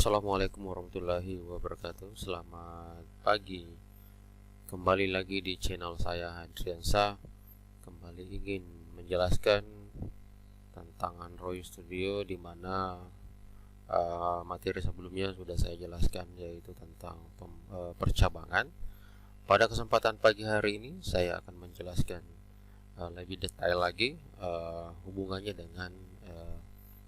Assalamualaikum warahmatullahi wabarakatuh. Selamat pagi. Kembali lagi di channel saya Hadriansa. Kembali ingin menjelaskan tentang Android Studio, di mana materi sebelumnya sudah saya jelaskan, yaitu tentang percabangan. Pada kesempatan pagi hari ini saya akan menjelaskan lebih detail lagi hubungannya dengan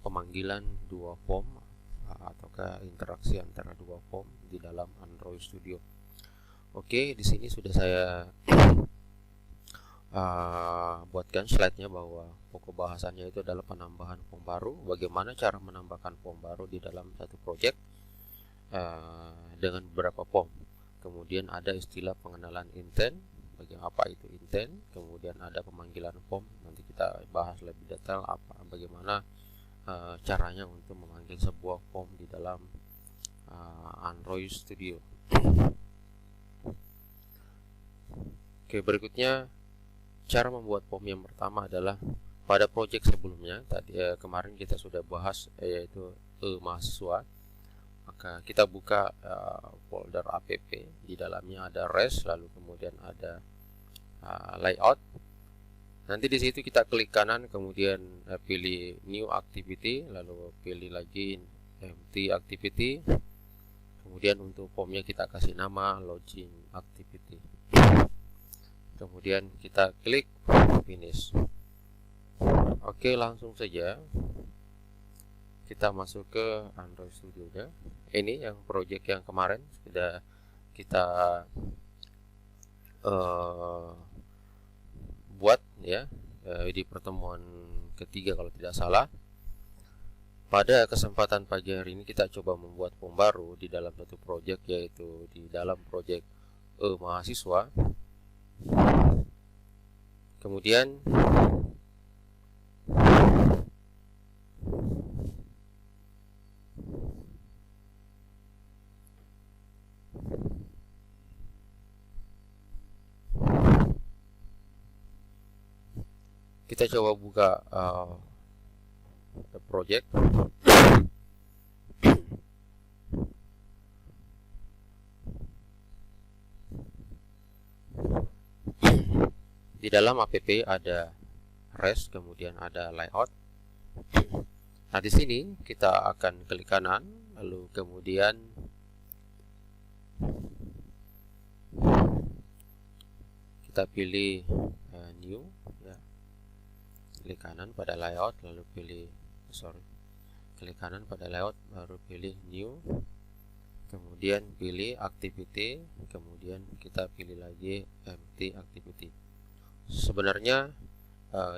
pemanggilan dua form ataukah interaksi antara dua form di dalam Android Studio. Oke, di sini sudah saya buatkan slide-nya bahwa pokok bahasannya itu adalah penambahan form baru. Bagaimana cara menambahkan form baru di dalam satu project dengan beberapa form. Kemudian ada istilah pengenalan intent, bagaimana apa itu intent. Kemudian ada pemanggilan form. Nanti kita bahas lebih detail bagaimana caranya untuk memanggil sebuah form di dalam Android Studio. Oke, berikutnya cara membuat form yang pertama adalah pada project sebelumnya tadi kemarin kita sudah bahas, yaitu mahasiswa. Maka kita buka folder app, di dalamnya ada res, lalu kemudian ada layout. Nanti di situ kita klik kanan, kemudian pilih new activity, lalu pilih lagi empty activity. Kemudian untuk formnya kita kasih nama login activity. Kemudian kita klik finish. Oke, langsung saja kita masuk ke Android Studio nya. Ini yang project yang kemarin sudah kita buat ya di pertemuan ketiga kalau tidak salah. Pada kesempatan pagi hari ini kita coba membuat form baru di dalam satu project, yaitu di dalam project mahasiswa. Kemudian kita coba buka project. Di dalam app ada res, kemudian ada layout. Nah, di sini kita akan klik kanan, lalu kemudian kita pilih new ya. Klik kanan pada layout, lalu klik kanan pada layout, baru pilih new, kemudian pilih activity, kemudian kita pilih lagi empty activity. Sebenarnya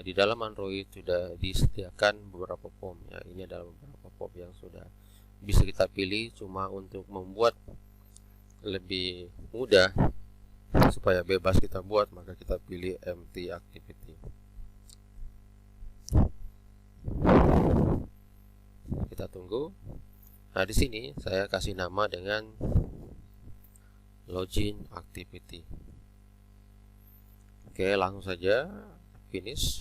di dalam Android sudah disediakan beberapa form ya. Ini adalah beberapa form yang sudah bisa kita pilih, cuma untuk membuat lebih mudah supaya bebas kita buat, maka kita pilih empty activity. Kita tunggu. Nah, di sini saya kasih nama dengan login activity. Oke, langsung saja finish.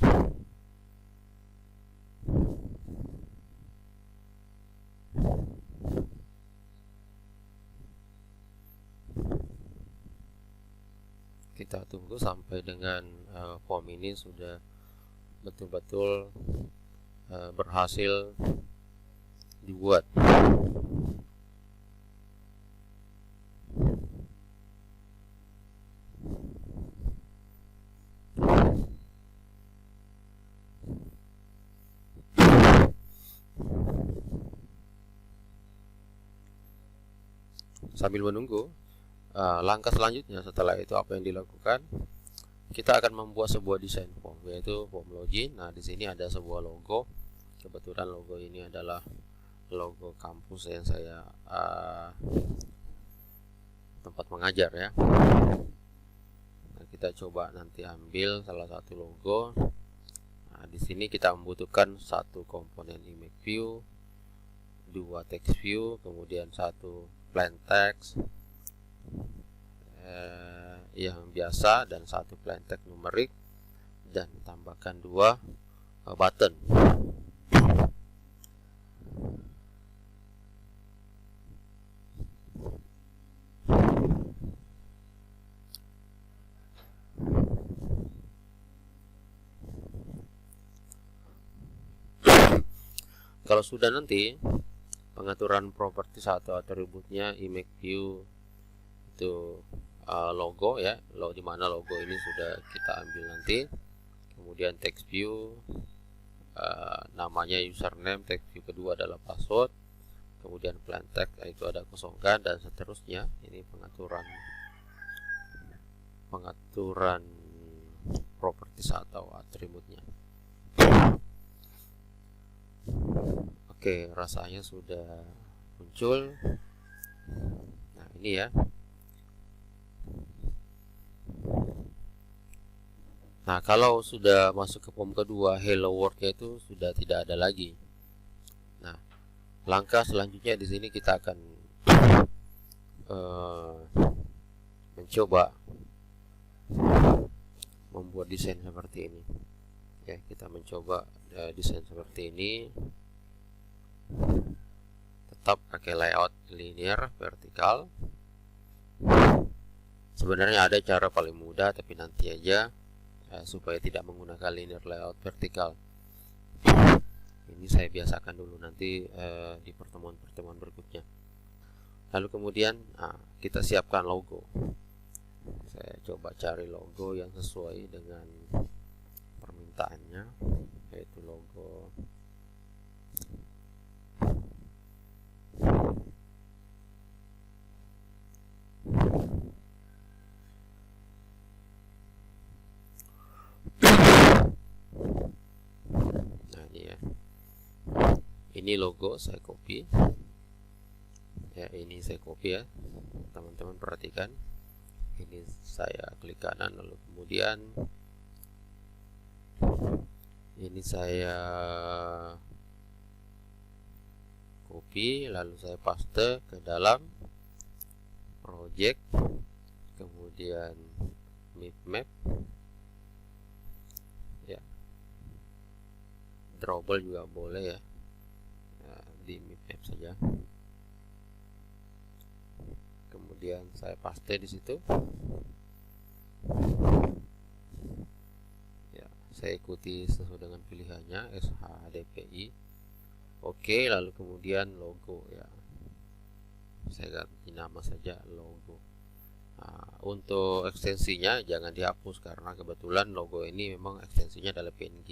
Kita tunggu sampai dengan form ini sudah betul-betul berhasil dibuat. Sambil menunggu langkah selanjutnya setelah itu apa yang dilakukan, kita akan membuat sebuah desain form, yaitu form login. Nah, di sini ada sebuah logo. Kebetulan logo ini adalah logo kampus yang saya tempat mengajar ya. Nah, kita coba nanti ambil salah satu logo. Nah, di sini kita membutuhkan satu komponen image view, dua text view, kemudian satu plain text yang biasa dan satu plain text numerik, dan tambahkan dua button. kalau sudah nanti pengaturan properties atau atributnya image view itu logo ya, di mana logo ini sudah kita ambil nanti. Kemudian text view, namanya username, text view kedua adalah password, kemudian plain text itu ada kosongkan, dan seterusnya. Ini pengaturan properties atau atributnya. Oke, rasanya sudah muncul. Nah, ini ya. Nah, kalau sudah masuk ke form kedua, hello world-nya itu sudah tidak ada lagi. Nah, langkah selanjutnya di sini kita akan mencoba membuat desain seperti ini. Ya, kita mencoba desain seperti ini. Tetap pakai layout linear vertikal. Sebenarnya ada cara paling mudah, tapi nanti aja, supaya tidak menggunakan linear layout vertikal. Ini saya biasakan dulu, nanti di pertemuan-pertemuan berikutnya. Lalu kemudian kita siapkan logo. Saya coba cari logo yang sesuai dengan permintaannya, yaitu logo ini logo saya copy ya, ini saya copy ya, teman-teman perhatikan. Ini saya klik kanan, lalu kemudian ini saya copy, lalu saya paste ke dalam project, kemudian map ya, drawable juga boleh ya, di map saja. Kemudian saya paste di situ. Ya, saya ikuti sesuai dengan pilihannya SHDPI. Oke, lalu kemudian logo ya. Saya ganti nama saja logo. Untuk ekstensinya jangan dihapus karena kebetulan logo ini memang ekstensinya adalah PNG.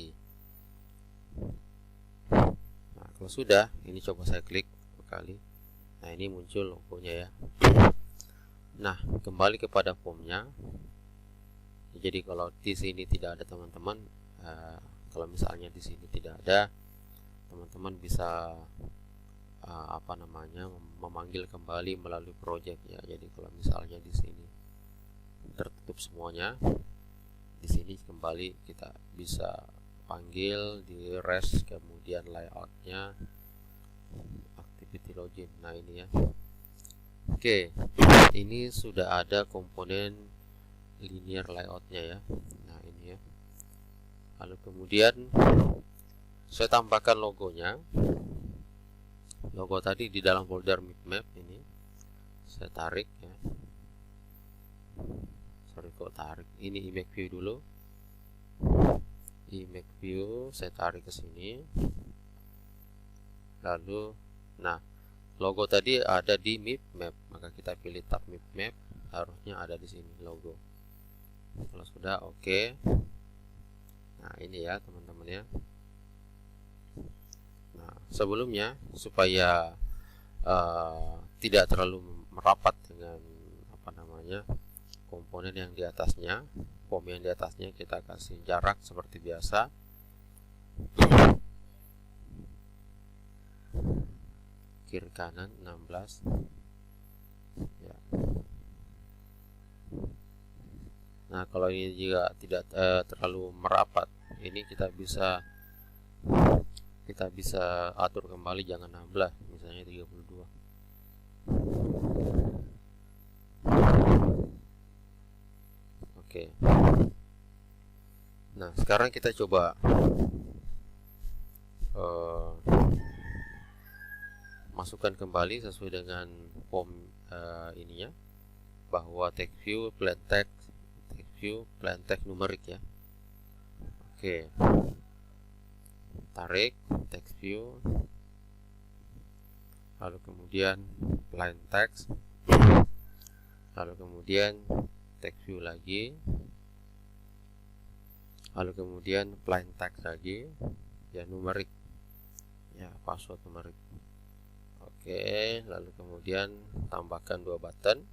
Nah, kalau sudah, ini coba saya klik sekali. Nah, ini muncul logonya ya. Nah, kembali kepada formnya. Jadi kalau di sini tidak ada teman-teman, kalau misalnya di sini tidak ada, teman-teman bisa memanggil kembali melalui project ya. Jadi kalau misalnya di sini tertutup semuanya, di sini kembali kita bisa panggil di rest, kemudian layoutnya activity login. Nah, ini ya. Oke, ini sudah ada komponen linear layoutnya ya. Nah, ini ya. Lalu kemudian saya tambahkan logonya. Logo tadi di dalam folder map ini saya tarik ya. Sorry kok tarik. Ini image view dulu. Image view saya tarik ke sini. Lalu, nah, logo tadi ada di map, maka kita pilih tab map, harusnya ada di sini logo. Kalau sudah, oke. Nah, ini ya teman-teman ya. Nah, sebelumnya supaya tidak terlalu merapat dengan komponen yang di atasnya, form yang di atasnya, kita kasih jarak seperti biasa. Kiri kanan 16 ya. Nah, kalau ini juga tidak terlalu merapat, ini kita bisa atur kembali, jangan 16, misalnya 32. Oke. Nah, sekarang kita coba masukkan kembali sesuai dengan form ininya, bahwa text view plain text numerik ya. Oke, tarik text view, lalu kemudian plain text, lalu kemudian text view lagi, lalu kemudian plain text lagi, ya numerik, ya password numerik. Oke, lalu kemudian tambahkan 2 button,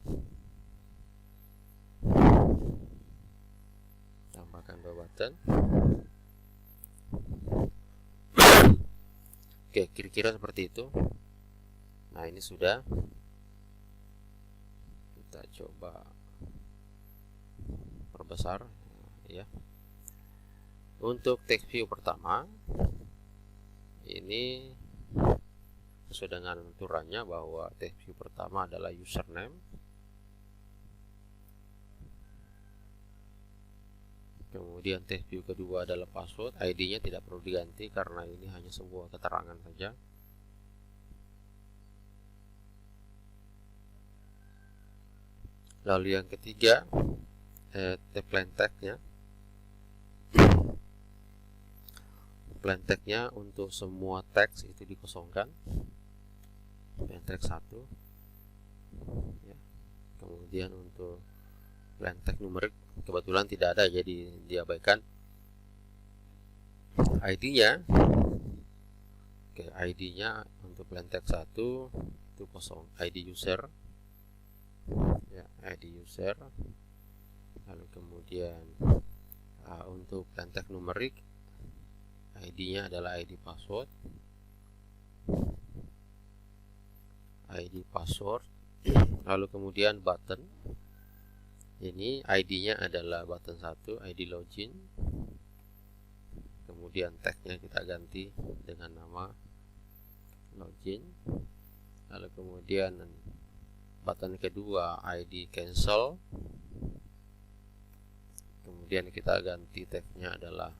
Oke, kira-kira seperti itu. Nah, ini sudah. Kita coba perbesar ya. Untuk text view pertama ini sesuai dengan aturannya bahwa text view pertama adalah username, kemudian text view kedua adalah password. ID-nya tidak perlu diganti karena ini hanya sebuah keterangan saja. Lalu yang ketiga, plain text-nya. Plain text-nya untuk semua teks itu dikosongkan. Plain text 1. Ya. Kemudian untuk plain text numerik kebetulan tidak ada, jadi diabaikan. ID-nya, oke, ID-nya untuk plain text 1 itu kosong. ID user, ya, ID user. Lalu kemudian untuk plain text numerik ID-nya adalah ID password, lalu kemudian button, ini ID-nya adalah button 1, ID login, kemudian tag-nya kita ganti dengan nama login, lalu kemudian button kedua ID cancel, kemudian kita ganti tag-nya adalah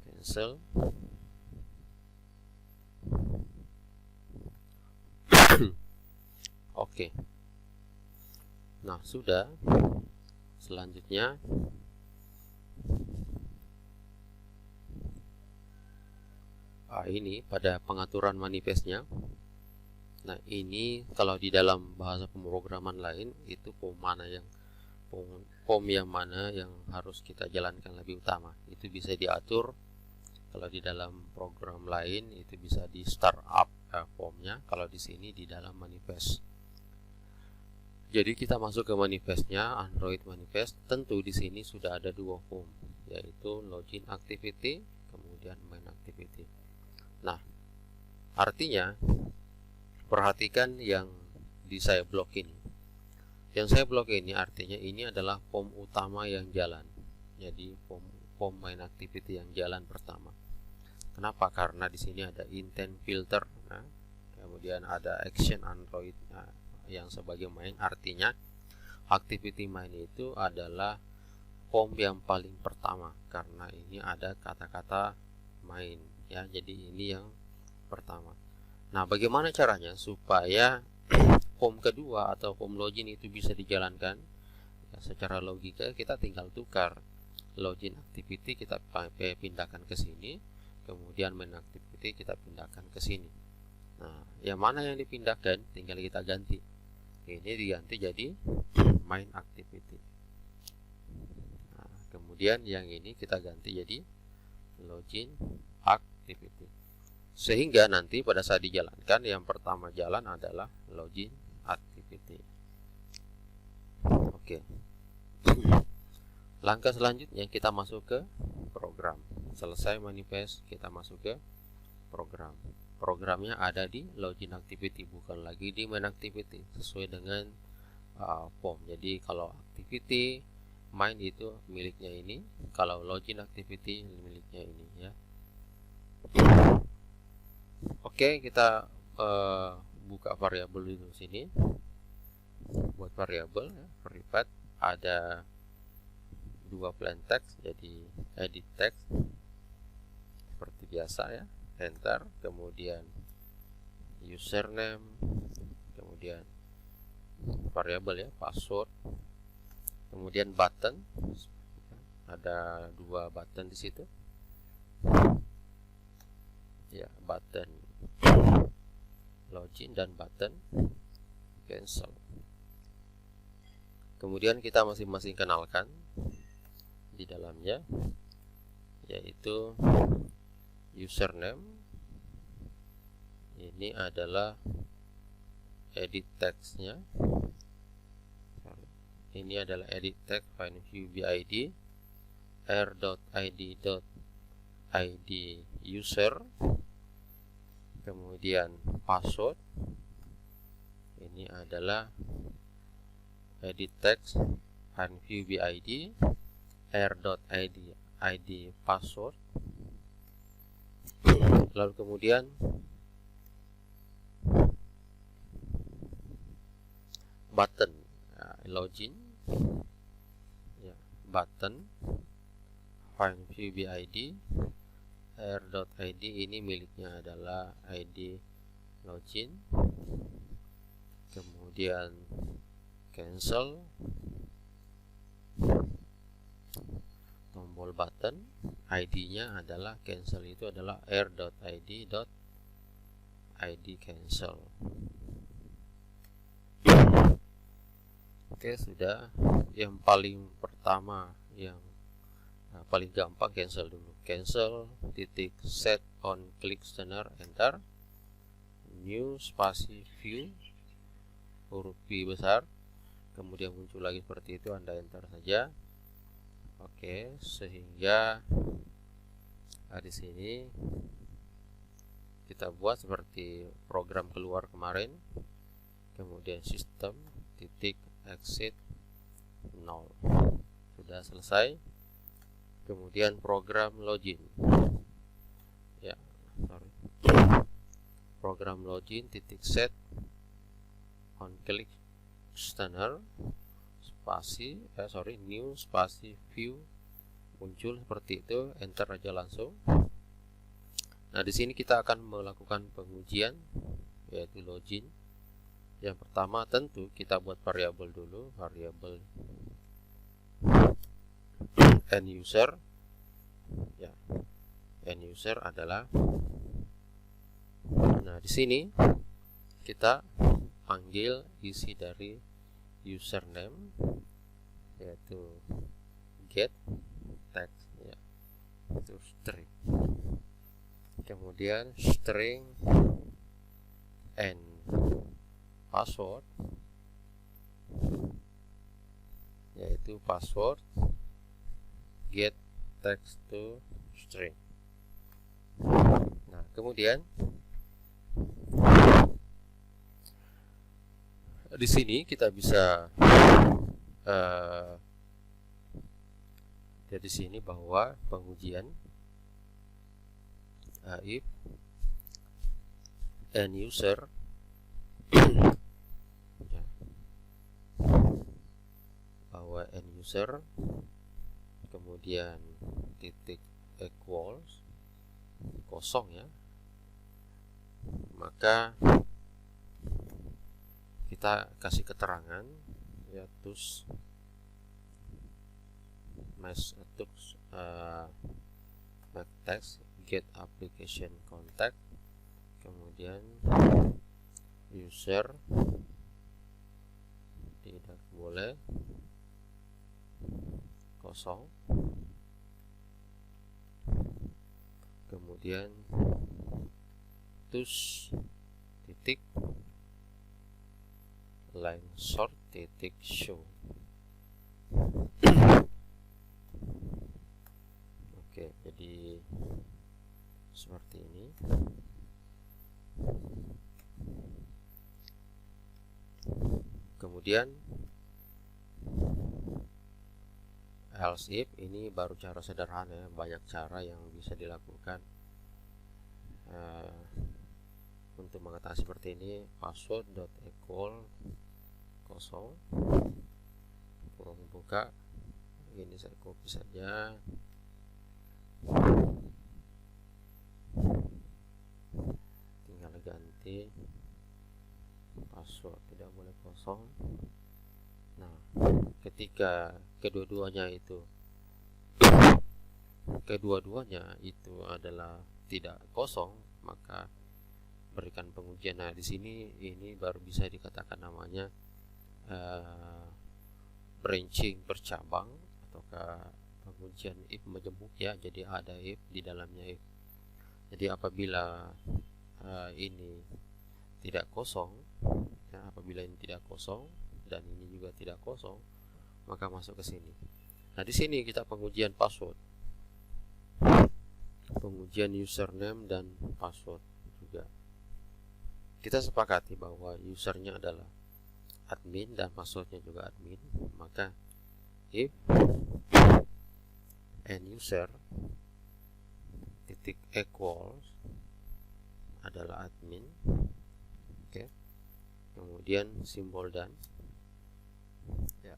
cancel. Oke. Nah, sudah. Selanjutnya ini pada pengaturan manifestnya. Nah, ini kalau di dalam bahasa pemrograman lain itu form yang mana yang harus kita jalankan lebih utama. Itu bisa diatur. Kalau di dalam program lain itu bisa di startup formnya. Kalau di sini di dalam manifest. Jadi kita masuk ke manifestnya, Android manifest. Tentu di sini sudah ada 2 form, yaitu login activity, kemudian main activity. Nah, artinya perhatikan yang di saya blok ini. Yang saya blok ini artinya ini adalah form utama yang jalan. Jadi form main activity yang jalan pertama. Kenapa? Karena di sini ada intent filter, kemudian ada action Android yang sebagai main. Artinya activity main itu adalah form yang paling pertama karena ini ada kata-kata main, ya. Jadi ini yang pertama. Nah, bagaimana caranya supaya form kedua atau form login itu bisa dijalankan? Ya, secara logika kita tinggal tukar login activity, kita pindahkan ke sini, kemudian main activity kita pindahkan ke sini. Nah, yang mana yang dipindahkan tinggal kita ganti. Ini diganti jadi main activity. Nah, kemudian yang ini kita ganti jadi login activity. Sehingga nanti pada saat dijalankan yang pertama jalan adalah login activity. Oke. Langkah selanjutnya kita masuk ke program. Selesai manifest, kita masuk ke program. Programnya ada di login activity, bukan lagi di main activity, sesuai dengan form. Jadi kalau activity main itu miliknya ini, kalau login activity miliknya ini, ya. Oke, kita buka variabel di sini. Buat variabel, ya, private, ada 2 plain text, jadi edit text seperti biasa, ya. Enter, kemudian username, kemudian variabel, ya, password, kemudian button, ada 2 button di situ, ya, button login dan button cancel. Kemudian kita masing-masing kenalkan di dalamnya, yaitu username. Ini adalah edit textnya. Ini adalah edit text find view BID r.id.id user. Kemudian password. Ini adalah edit text find view BID r.id password. Lalu kemudian button login, ya, button find view BID r.id, ini miliknya adalah ID login. Kemudian cancel, tombol button, ID-nya adalah cancel, itu adalah r.id.id cancel. Oke, sudah. Yang paling pertama, yang paling gampang, cancel dulu. Cancel titik set on click listener, enter. New spasi view, huruf V besar, kemudian muncul lagi seperti itu, Anda enter saja. Oke, sehingga di sini kita buat seperti program keluar kemarin. Kemudian sistem titik exit 0, sudah selesai. Kemudian program login, ya, sorry, program login titik set on click listener spasi new spasi view, muncul seperti itu, enter aja langsung. Nah, di sini kita akan melakukan pengujian, yaitu login. Yang pertama tentu kita buat variabel dulu, variabel end user. Ya, end user adalah, nah di sini kita panggil isi dari username, yaitu get text, ya, itu string. Kemudian string and password, yaitu password get text to string. Nah, kemudian di sini kita bisa di sini bahwa pengujian if end user bahwa end user kemudian titik equals kosong, ya, maka kita kasih keterangan, ya, tus make text get application contact, kemudian user tidak boleh kosong, kemudian tus titik line sort titik show. Oke, jadi seperti ini. Kemudian else if, ini baru cara sederhana, ya. Banyak cara yang bisa dilakukan untuk mengatasi seperti ini. Password dot equal kosong, kurung buka, ini saya copy saja, tinggal ganti password tidak boleh kosong. Nah, ketika kedua-duanya itu adalah tidak kosong, maka berikan pengujian. Nah, di sini ini baru bisa dikatakan namanya branching bercabang ataukah pengujian if majemuk ya. Jadi ada if di dalamnya if. Jadi apabila ini tidak kosong ya, apabila ini tidak kosong dan ini juga tidak kosong, maka masuk ke sini. Nah, di sini kita pengujian password, pengujian username dan password juga. Kita sepakati bahwa usernya adalah admin dan passwordnya juga admin, maka if end user titik equals adalah admin, oke. Kemudian simbol dan ya,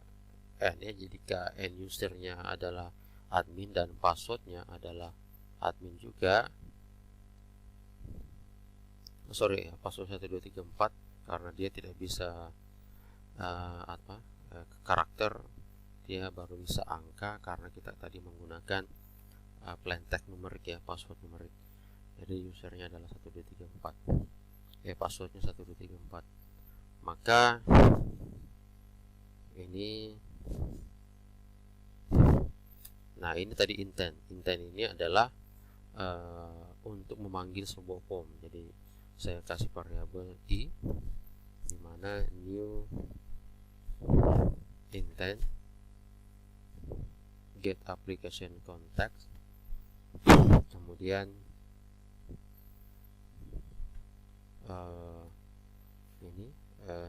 n ya, jika end usernya adalah admin dan passwordnya adalah admin juga, password 1234 karena dia tidak bisa karakter, dia baru bisa angka karena kita tadi menggunakan plain text numerik ya, password numerik. Jadi usernya adalah 1234 ya, passwordnya 1234. Maka ini, nah ini tadi intent ini adalah untuk memanggil sebuah form. Jadi saya kasih variabel i dimana new intent get application context, kemudian ini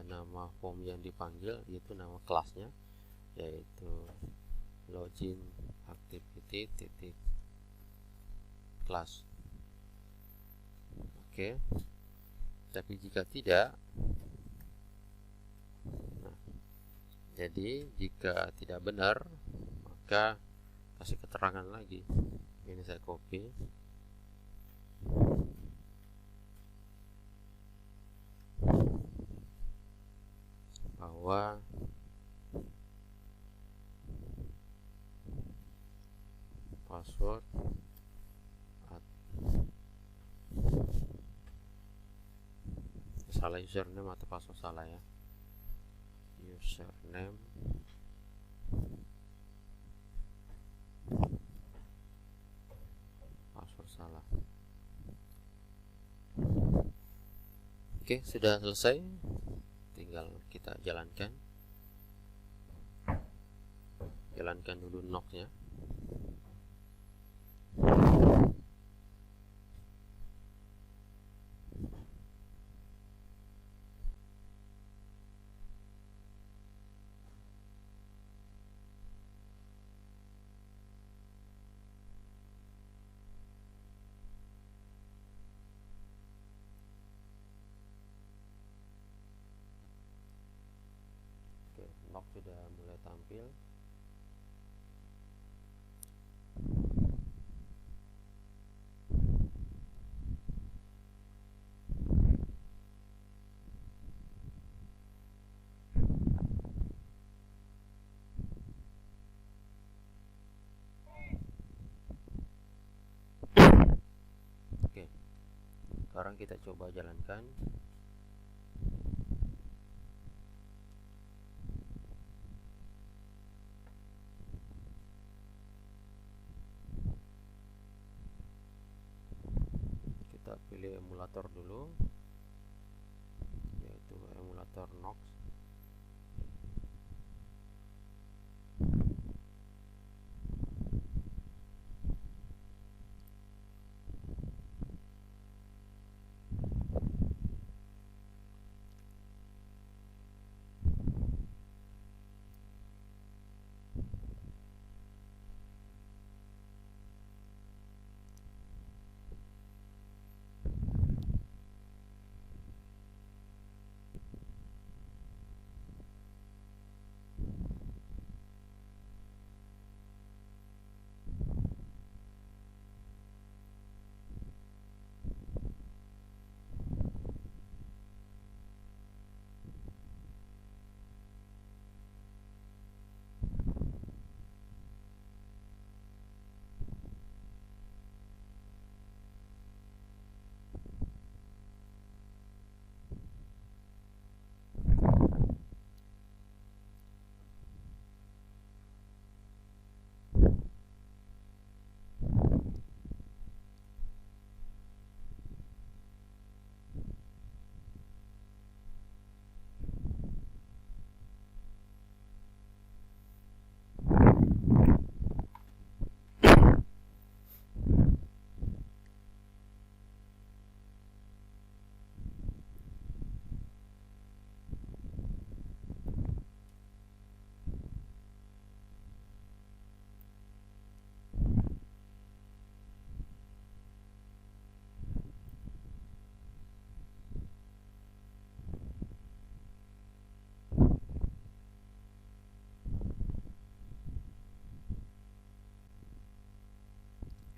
nama form yang dipanggil yaitu nama kelasnya, yaitu login activity titik class. Oke. Tapi jika tidak, nah, jadi jika tidak benar, maka kasih keterangan lagi. Ini saya copy, bahwa password salah, username atau password salah ya, username password salah. Oke, sudah selesai, tinggal kita jalankan dulu knock-nya. Oke, knock sudah mulai tampil. Oke, sekarang kita coba jalankan. Kita pilih emulator dulu, yaitu emulator Nox.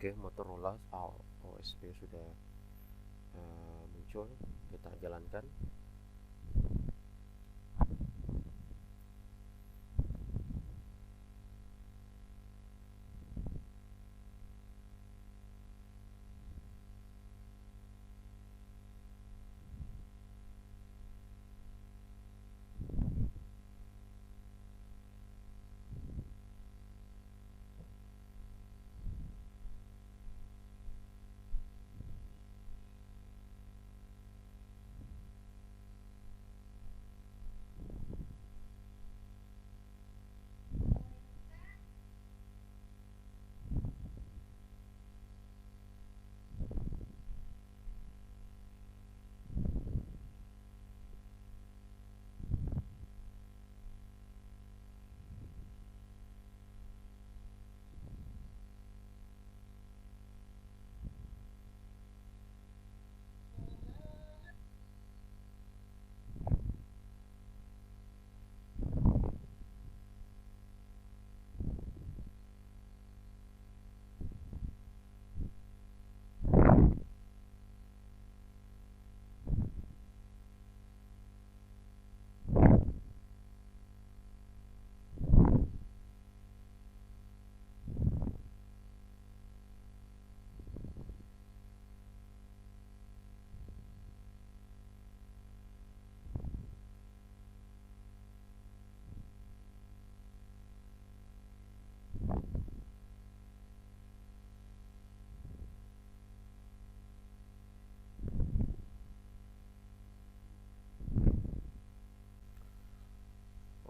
Oke, Motorola OSP sudah muncul, kita jalankan.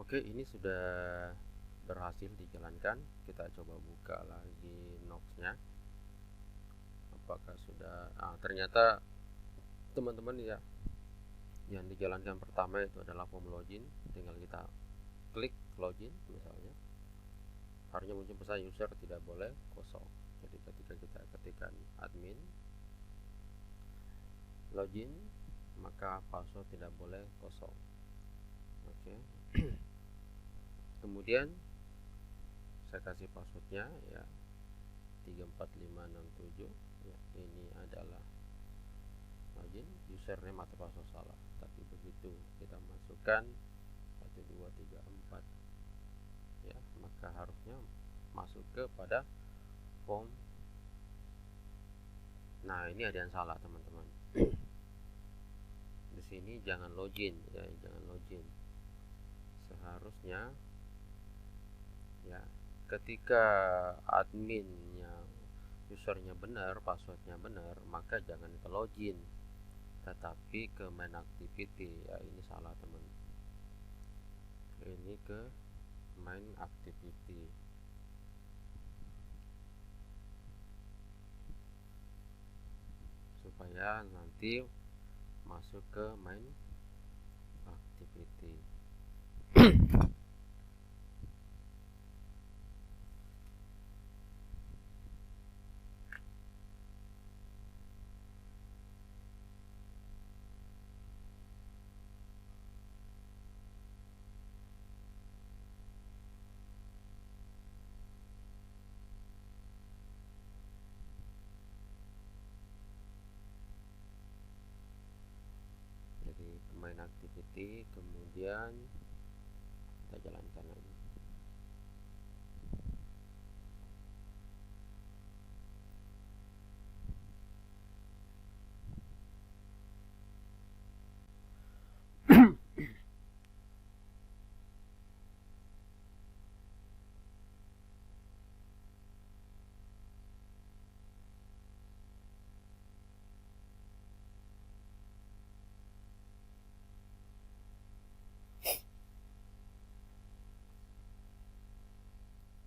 Oke, ini sudah berhasil dijalankan. Kita coba buka lagi Nox-nya. Apakah sudah? Ternyata teman-teman ya, yang dijalankan pertama itu adalah form login. Tinggal kita klik login misalnya, harusnya muncul pesan user tidak boleh kosong. Jadi ketika kita ketikkan admin login, maka password tidak boleh kosong. Oke. Kemudian saya kasih passwordnya ya 34567 ya, ini adalah login, username atau password salah, tapi begitu kita masukkan 1234 ya, maka harusnya masuk kepada form. Nah, ini ada yang salah teman-teman. Di sini jangan login ya, jangan login. Seharusnya ya, ketika adminnya usernya benar, passwordnya benar, maka jangan ke login, tetapi ke main activity ya. Ini salah teman, ini ke main activity. Supaya nanti masuk ke main activity. Jadi main activity, kemudian kita jalankan lagi.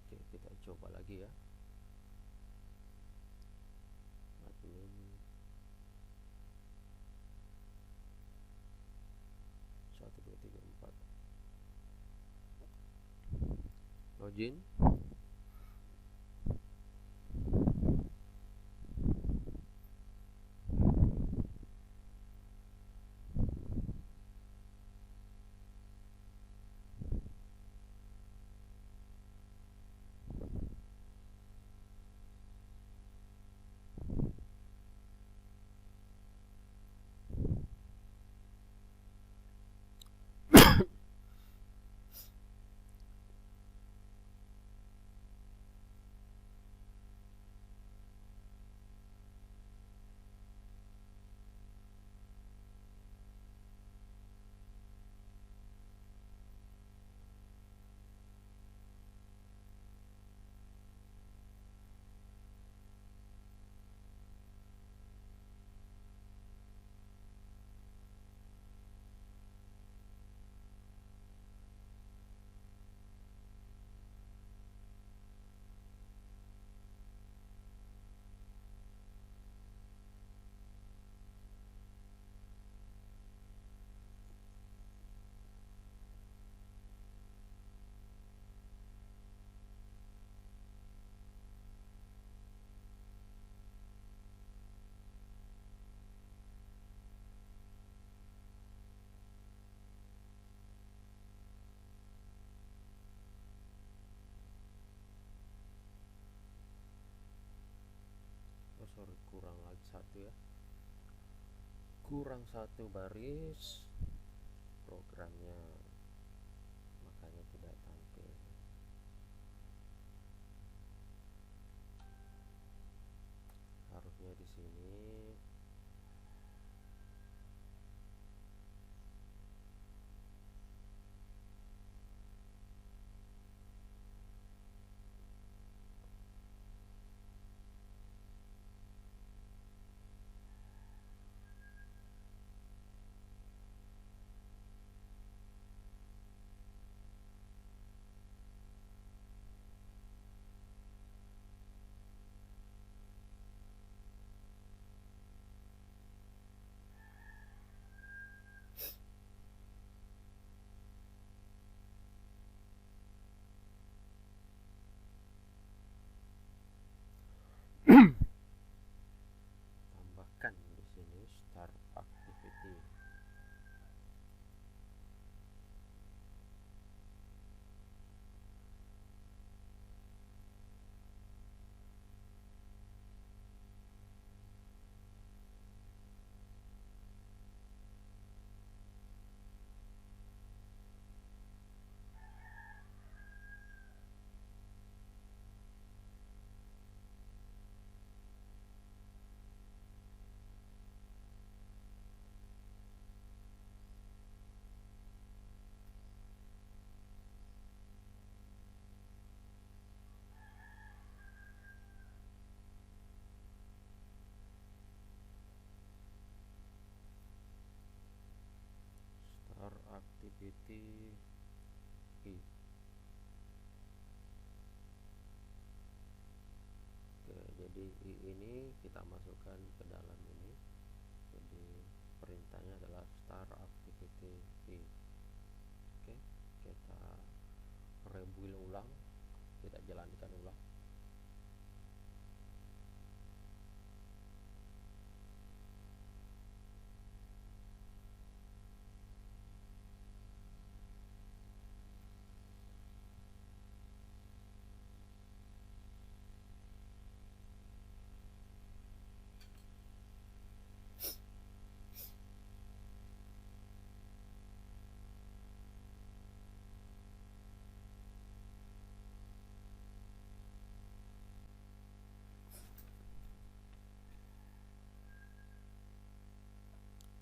Oke, kita coba lagi ya. Admin 1234 login. ya, kurang satu baris programnya, makanya tidak tampil. Harusnya di sini. Tambahkan di sini start activity. Start activity I. Oke, jadi I ini kita masukkan ke dalam ini. Jadi perintahnya adalah start activity I. Oke, kita rebuild ulang, kita jalankan ulang.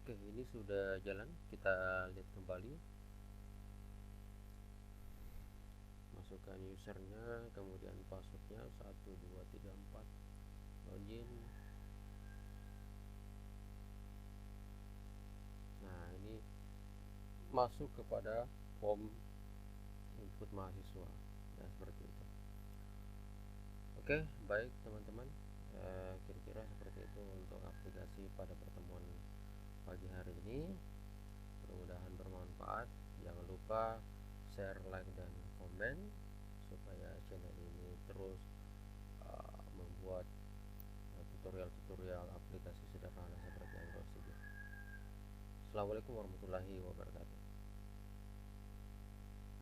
Oke, ini sudah jalan. Kita lihat kembali. Masukkan usernya, kemudian passwordnya 1234, login. Nah, ini masuk kepada form input mahasiswa ya, seperti itu. Oke, baik teman-teman, kira-kira seperti itu untuk aplikasi pada pertemuan pagi hari ini. Mudah-mudahan bermanfaat. Jangan lupa share, like, dan komen supaya channel ini terus membuat tutorial-tutorial aplikasi sederhana seperti Android Studio. Assalamualaikum warahmatullahi wabarakatuh.